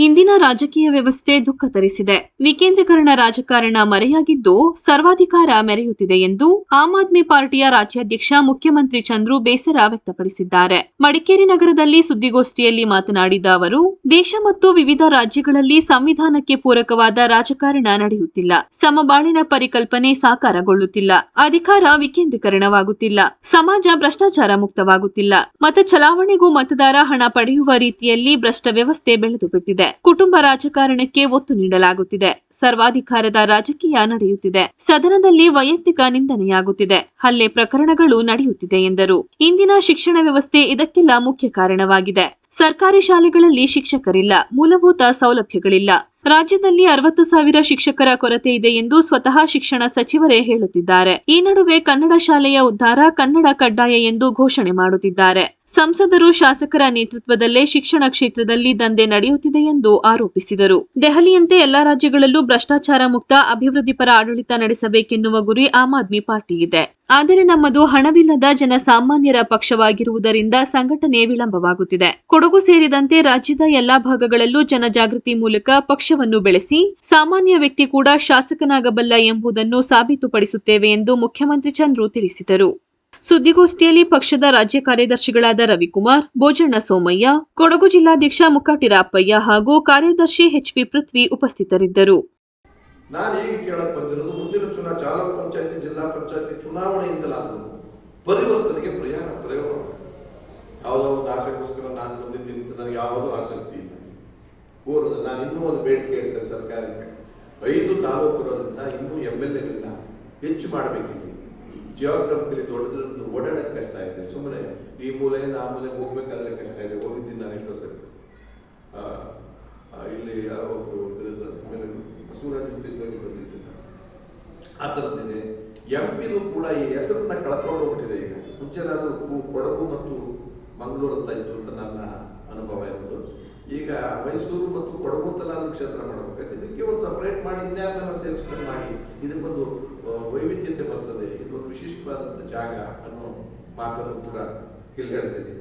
ಇಂದಿನ ರಾಜಕೀಯ ವ್ಯವಸ್ಥೆ ದುಃಖ ತರಿಸಿದೆ. ವಿಕೇಂದ್ರೀಕರಣ ರಾಜಕಾರಣ ಮರೆಯಾಗಿದ್ದು ಸರ್ವಾಧಿಕಾರ ಮೆರೆಯುತ್ತಿದೆ ಎಂದು ಆಮ್ ಆದ್ಮಿ ಪಾರ್ಟಿಯ ರಾಜ್ಯಾಧ್ಯಕ್ಷ ಮುಖ್ಯಮಂತ್ರಿ ಚಂದ್ರು ಬೇಸರ ವ್ಯಕ್ತಪಡಿಸಿದ್ದಾರೆ. ಮಡಿಕೇರಿ ನಗರದಲ್ಲಿ ಸುದ್ದಿಗೋಷ್ಠಿಯಲ್ಲಿ ಮಾತನಾಡಿದ ಅವರು, ದೇಶ ಮತ್ತು ವಿವಿಧ ರಾಜ್ಯಗಳಲ್ಲಿ ಸಂವಿಧಾನಕ್ಕೆ ಪೂರಕವಾದ ರಾಜಕಾರಣ ನಡೆಯುತ್ತಿಲ್ಲ. ಸಮಬಾಳಿನ ಪರಿಕಲ್ಪನೆ ಸಾಕಾರಗೊಳ್ಳುತ್ತಿಲ್ಲ. ಅಧಿಕಾರ ವಿಕೇಂದ್ರೀಕರಣವಾಗುತ್ತಿಲ್ಲ. ಸಮಾಜ ಭ್ರಷ್ಟಾಚಾರ ಮುಕ್ತವಾಗುತ್ತಿಲ್ಲ. ಮತ ಚಲಾವಣೆಗೂ ಮತದಾರ ಹಣ ಪಡೆಯುವ ರೀತಿಯಲ್ಲಿ ಭ್ರಷ್ಟ ವ್ಯವಸ್ಥೆ ಬೆಳೆದು ಬಿಟ್ಟಿದೆ. ಕುಟುಂಬ ರಾಜಕಾರಣಕ್ಕೆ ಒತ್ತು ನೀಡಲಾಗುತ್ತಿದೆ. ಸರ್ವಾಧಿಕಾರದ ರಾಜಕೀಯ ನಡೆಯುತ್ತಿದೆ. ಸದನದಲ್ಲಿ ವೈಯಕ್ತಿಕ ನಿಂದನೆಯಾಗುತ್ತಿದೆ. ಹಲ್ಲೆ ಪ್ರಕರಣಗಳು ನಡೆಯುತ್ತಿದೆ ಎಂದರು. ಇಂದಿನ ಶಿಕ್ಷಣ ವ್ಯವಸ್ಥೆ ಇದಕ್ಕೆಲ್ಲ ಮುಖ್ಯ ಕಾರಣವಾಗಿದೆ. ಸರ್ಕಾರಿ ಶಾಲೆಗಳಲ್ಲಿ ಶಿಕ್ಷಕರಿಲ್ಲ. ಮೂಲಭೂತ ಸೌಲಭ್ಯಗಳಿಲ್ಲ. ರಾಜ್ಯದಲ್ಲಿ 60,000 ಶಿಕ್ಷಕರ ಕೊರತೆ ಇದೆ ಎಂದು ಸ್ವತಃ ಶಿಕ್ಷಣ ಸಚಿವರೇ ಹೇಳುತ್ತಿದ್ದಾರೆ. ಈ ನಡುವೆ ಕನ್ನಡ ಶಾಲೆಯ ಉದ್ಧಾರ, ಕನ್ನಡ ಕಡ್ಡಾಯ ಎಂದು ಘೋಷಣೆ ಮಾಡುತ್ತಿದ್ದಾರೆ. ಸಂಸದರು, ಶಾಸಕರ ನೇತೃತ್ವದಲ್ಲೇ ಶಿಕ್ಷಣ ಕ್ಷೇತ್ರದಲ್ಲಿ ದಂಧೆ ನಡೆಯುತ್ತಿದೆ ಎಂದು ಆರೋಪಿಸಿದರು. ದೆಹಲಿಯಂತೆ ಎಲ್ಲಾ ರಾಜ್ಯಗಳಲ್ಲೂ ಭ್ರಷ್ಟಾಚಾರ ಮುಕ್ತ ಅಭಿವೃದ್ಧಿಪರ ಆಡಳಿತ ನಡೆಸಬೇಕೆನ್ನುವ ಗುರಿ ಆಮ್ ಆದ್ಮಿ ಪಾರ್ಟಿ ಇದೆ. ಆದರೆ ನಮ್ಮದು ಹಣವಿಲ್ಲದ ಜನಸಾಮಾನ್ಯರ ಪಕ್ಷವಾಗಿರುವುದರಿಂದ ಸಂಘಟನೆ ವಿಳಂಬವಾಗುತ್ತಿದೆ. ಕೊಡಗು ಸೇರಿದಂತೆ ರಾಜ್ಯದ ಎಲ್ಲಾ ಭಾಗಗಳಲ್ಲೂ ಜನಜಾಗೃತಿ ಮೂಲಕ ಪಕ್ಷವನ್ನು ಬೆಳೆಸಿ ಸಾಮಾನ್ಯ ವ್ಯಕ್ತಿ ಕೂಡ ಶಾಸಕನಾಗಬಲ್ಲ ಎಂಬುದನ್ನು ಸಾಬೀತುಪಡಿಸುತ್ತೇವೆ ಎಂದು ಮುಖ್ಯಮಂತ್ರಿ ಚಂದ್ರು ತಿಳಿಸಿದರು. ಸುದ್ದಿಗೋಷ್ಠಿಯಲ್ಲಿ ಪಕ್ಷದ ರಾಜ್ಯ ಕಾರ್ಯದರ್ಶಿಗಳಾದ ರವಿಕುಮಾರ್, ಬೋಜಣ್ಣ ಸೋಮಯ್ಯ, ಕೊಡಗು ಜಿಲ್ಲಾಧ್ಯಕ್ಷ ಮುಕ್ಕಾಟಿ ರಾಪಯ್ಯ ಹಾಗೂ ಕಾರ್ಯದರ್ಶಿ ಎಚ್.ಪಿ. ಪೃಥ್ವಿ ಉಪಸ್ಥಿತರಿದ್ದರು. ನಾನು ಈಗ ಕೇಳಕ್ ಬಂದಿರೋದು ಮುಂದಿನ ಚಾಲಕ ಪಂಚಾಯತಿ, ಜಿಲ್ಲಾ ಪಂಚಾಯತಿ ಚುನಾವಣೆಯಿಂದಲಾದರೂ ಪರಿವರ್ತನೆಗೆ ಪ್ರಯೋಗ. ಯಾವುದೋ ಒಂದು ಆಸೆಗೋಸ್ಕರ ನಾನು ಬಂದಿದ್ದೀನಿ ಅಂತ ನನಗೆ ಯಾವುದೂ ಆಸಕ್ತಿ ಇಲ್ಲ. ನಾನು ಇನ್ನೂ ಒಂದು ಬೇಡಿಕೆ ಹೇಳ್ತೇನೆ ಸರ್ಕಾರಕ್ಕೆ. 5 ತಾಲೂಕು ಇರೋದ್ರಿಂದ ಇನ್ನೂ MLA ಹೆಚ್ಚು ಮಾಡಬೇಕಿದೆ. ಜಿಯೋಗ್ರಫಿಕಲಿ ದೊಡ್ಡದ್ರಿಂದ ಓಡಾಡಕ್ಕೆ ಕಷ್ಟ ಇದೆ. ಸುಮ್ಮನೆ ಈ ಮೂಲೆಯಿಂದ ಆ ಮೂಲೆಗೆ ಹೋಗ್ಬೇಕಾದ್ರೆ ಕಷ್ಟ ಇದೆ. ಹೋಗಿದ್ದೀನಿ ನಾನು ಎಷ್ಟೋ ಸರಿ. ಇಲ್ಲಿ ಸೂರಜ್ ಬಂದಿದ್ದೀನಿ. ಆ ಥರದ್ದಿದೆ. MP ಕೂಡ ಈ ಹೆಸರನ್ನ ಕಳ್ಕೊಂಡು ಹೋಗ್ಬಿಟ್ಟಿದೆ. ಈಗ ಮುಂಚೆನಾದರೂ ಕೊಡಗು ಮತ್ತು ಮಂಗಳೂರು ಅಂತ ಇತ್ತು ಅಂತ ನನ್ನ ಅನುಭವ ಇರೋದು. ಈಗ ಮೈಸೂರು ಮತ್ತು ಕೊಡಗು ಅಂತಲಾದ್ರೂ ಕ್ಷೇತ್ರ ಮಾಡಬೇಕಾದ್ರೆ ಇದಕ್ಕೆ ಒಂದು ಸಪರೇಟ್ ಮಾಡಿ ಇನ್ಯಾರನ್ನ ಸೇರಿಸ್ಕೊಂಡು ಮಾಡಿ ಇದಕ್ಕೊಂದು ವೈವಿಧ್ಯತೆ ಬರ್ತದೆ. ಇದೊಂದು ವಿಶಿಷ್ಟವಾದಂಥ ಜಾಗ ಅನ್ನೋ ಮಾತನ್ನು ಕೂಡ ಇಲ್ಲಿ ಹೇಳ್ತೇನೆ.